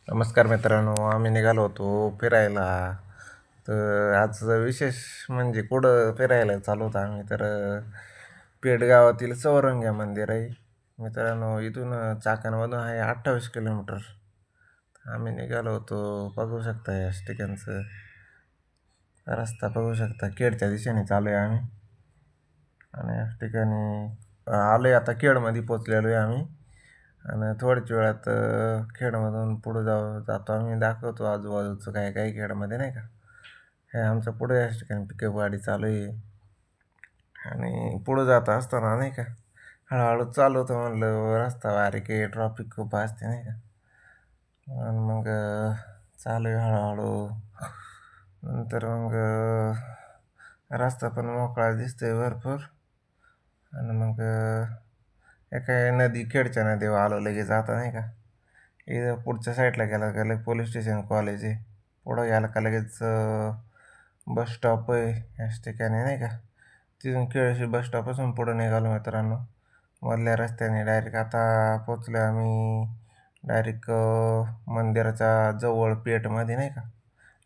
नमस्कार मित्रांनो, आम्ही निघालो होतो फिरायला. तर आजचं विशेष म्हणजे कुठं फिरायला चालू होतं आम्ही तर पेठ गावातील चौरंग्या मंदिर आहे. मित्रांनो, इथून चाकणमधून आहे 28 किलोमीटर. आम्ही निघालो होतो. बघू शकता या ठिकाणचं रस्ता बघू शकता. खेडच्या दिशेने चालू आहे आम्ही आणि या ठिकाणी आलो आहे आता. खेडमध्ये पोचलेलो आहे आम्ही आणि थोड्याच वेळात खेडमधून पुढं जातो आम्ही. दाखवतो आजूबाजूचं काय काही खेडमध्ये नाही का. हे आमचं पुढे या ठिकाणी पिकअप गाडी चालू आहे आणि पुढं जात असताना नाही का हळूहळू चालू होतं. म्हणलं रस्ता बारीक आहे, ट्रॉफिक खूप असते नाही का. आणि मग चालू आहे हळूहळू. नंतर मग रस्ता पण मोकळा दिसतोय भरपूर. आणि मग एका नदी खेडच्या नदीवर आलो लगेच आता नाही का. इथं पुढच्या साईडला गेला का लगेच पोलीस स्टेशन कॉलेज आहे. पुढं गेला का लगेच बस स्टॉप आहे याच ठिकाणी नाही का. तिथून केळशी बस स्टॉपपासून पुढं निघालो मित्रांनो. मधल्या रस्त्याने डायरेक्ट आता पोचलो आम्ही डायरेक्ट मंदिराच्या जवळ पेठमध्ये नाही का.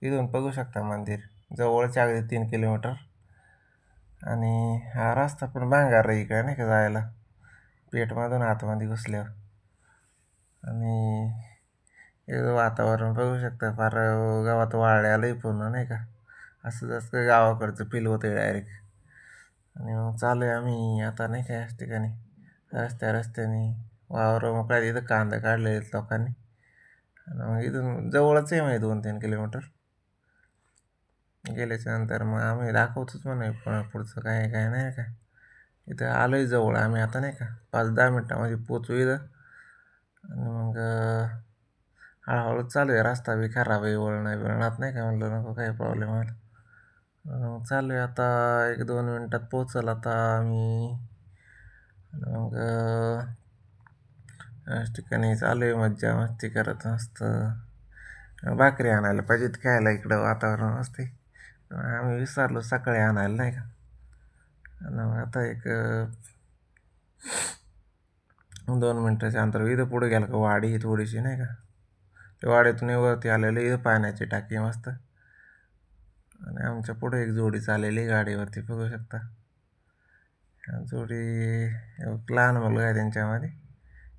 इथून बघू शकता मंदिर जवळच अगदी 3 किलोमीटर. आणि हा रस्ता पण भांगार आहे इकडे नाही का जायला पेठमधून आतमध्ये घुसल्यावर. आणि हे वातावरण बघू शकता फार गावात वाळल्यालंही पूर्ण नाही का. असं जास्त गावाकडचं फील होतं डायरेक्ट. आणि मग चालू आहे आम्ही आता नाही का याच ठिकाणी रस्त्याने वावर मोकळ्या इथं कांदा काढले आहेत लोकांनी. आणि मग इथून जवळच आहे म्हणजे 2-3 किलोमीटर. गेल्याच्या नंतर मग आम्ही दाखवतोच म्हणे पुढचं काय काय नाही का. इथं आलोय जवळ आम्ही आता नाही का 5-10 मिनटामध्ये पोचू इथं. आणि मग हळूहळू चालू आहे. रस्ता बी खराब आहे, वळणात नाही का. म्हणलं नको काही प्रॉब्लेम आला. मग चालू आहे आता 1-2 मिनटात पोचल आता आम्ही. मग याच ठिकाणी चालू आहे मज्जा मस्ती करत मस्त. भाकरी आणायला पाहिजेत खायला इकडं वातावरण असते. आम्ही विसरलो सकाळी आणायला नाही का. आणि मग आता 2 मिनटाच्या अंतर इथं पुढे गेलं का वाडी थोडीशी नाही का. त्या वाड्यातून वरती आलेलं इथं पाण्याची टाकी मस्त. आणि आमच्या पुढे एक जोडी चाललेली गाडीवरती बघू शकता. जोडी लहान मुलगा आहे त्यांच्यामध्ये.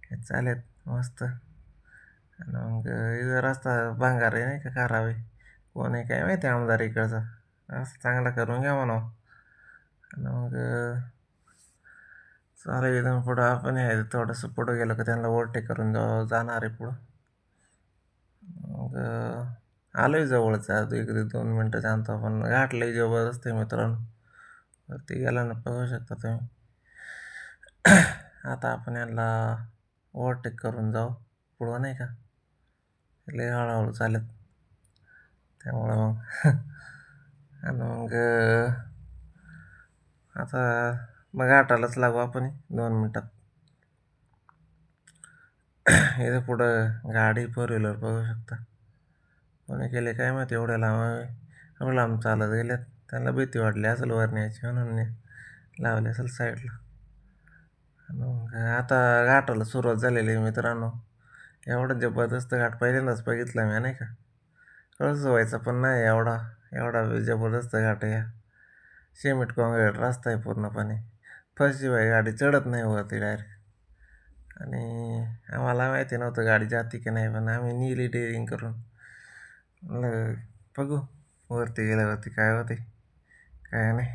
हे चालेत मस्त. आणि मग इथं रस्ता भांगार आहे नाही का, खराब आहे. कोण आहे काय माहिती आमदार इकडचा. असं चांगला करून घ्या म्हणा. आणि मग चालेल इथून पुढं आपण आहे थोडंसं पुढं गेलं का त्यांना ओव्हरटेक करून जाणार आहे पुढं. मग आलोय जवळच आहे 1-2 मिनटाच्या अंतर. पण घाटलंय जबरदस्त आहे मित्रांनो. वरती गेला ना बघू शकता तुम्ही. आता आपण याला ओव्हरटेक करून जाऊ पुढं नाही का. लय हळूहळू चालत त्यामुळं मग आणि मग आता मग घाटालाच लागू आपण 2 मिनटात. इथं पुढं गाडी 4 व्हीलर बघू शकता. कोणी केले काय माहिती एवढ्या लांब चालत गेल्यात. त्यांना भीती वाटली असेल वरण्याची म्हणून लावली असेल साईडला. मग आता घाटाला सुरुवात झालेली आहे मित्रांनो. एवढा जबरदस्त घाट पहिल्यांदाच बघितला मी नाही का. कळस व्हायचा पण नाही एवढा एवढा जबरदस्त घाट आहे. सिमेंट कॉन्क्रीट रस्ता आहे पूर्णपणे. फर्स्ट शिवाय गाडी चढत नाही वरती डायरेक्ट. आणि आम्हाला माहिती नव्हतं गाडी जाते की नाही, पण आम्ही नेली डेअरिंग करून. म्हणलं बघू वरती गेल्यावरती काय होते काय नाही.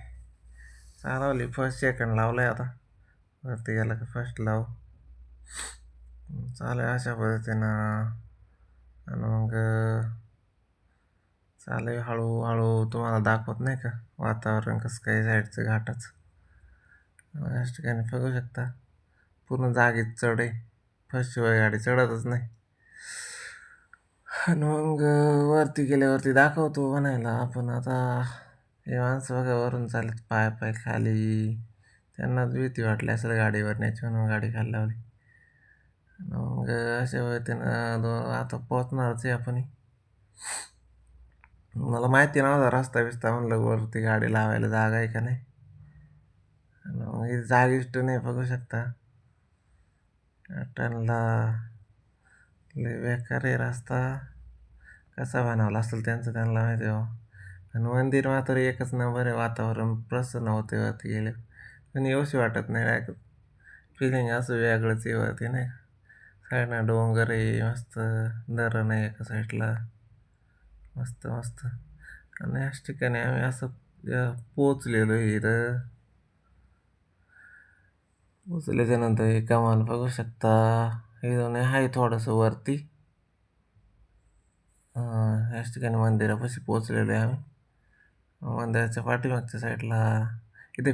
चालवली फर्स्ट सेकंड लावलं आहे आता. वरती गेला का फर्स्ट लाव चालेल अशा पद्धतीनं. आणि मग चालेल हळूहळू तुम्हाला दाखवत नाही का वातावरण कसं काय साईडचं घाटाचं. या ठिकाणी बघू शकता पूर्ण जागेत चढ आहे. फर्स्ट शिवाय गाडी चढतच नाही. आणि मग वरती गेल्यावरती दाखवतो म्हणायला आपण आता. हे माणसं बघा वरून चालत पाय पाय खाली. त्यांनाच भीती वाटली असेल गाडीवर न्यायची म्हणून गाडी खाली लावली. मग अशा पद्धतीनं आता पोचणारच आहे आपण. मला माहिती नव्हता रस्ता बिस्ता. म्हणलं वरती गाडी लावायला जागा आहे का नाही. मग जागीष्ट नाही बघू शकता. टनला लय बेकार आहे रस्ता. कसा बनवला असेल त्यांचं त्यांना माहिती हो. आणि मंदिर मात्र एकच नंबर आहे. वातावरण प्रसन्न होते वरती गेले पण येऊशी वाटत नाही डायरेक्ट. फिलिंग असं वेगळंच आहे वरती नाही. साईडनं डोंगर आहे मस्त. धरण आहे एका साईडला. मस्त मस्त. आणि याच ठिकाणी आम्ही असं पोचलेलो आहे इथं. पोचल्याच्या नंतर हे कमाल बघू शकता. इथून आहे थोडंसं वरती. याच ठिकाणी मंदिरापाशी पोचलेलो आहे आम्ही. मंदिराच्या पाठीमागच्या साईडला इथे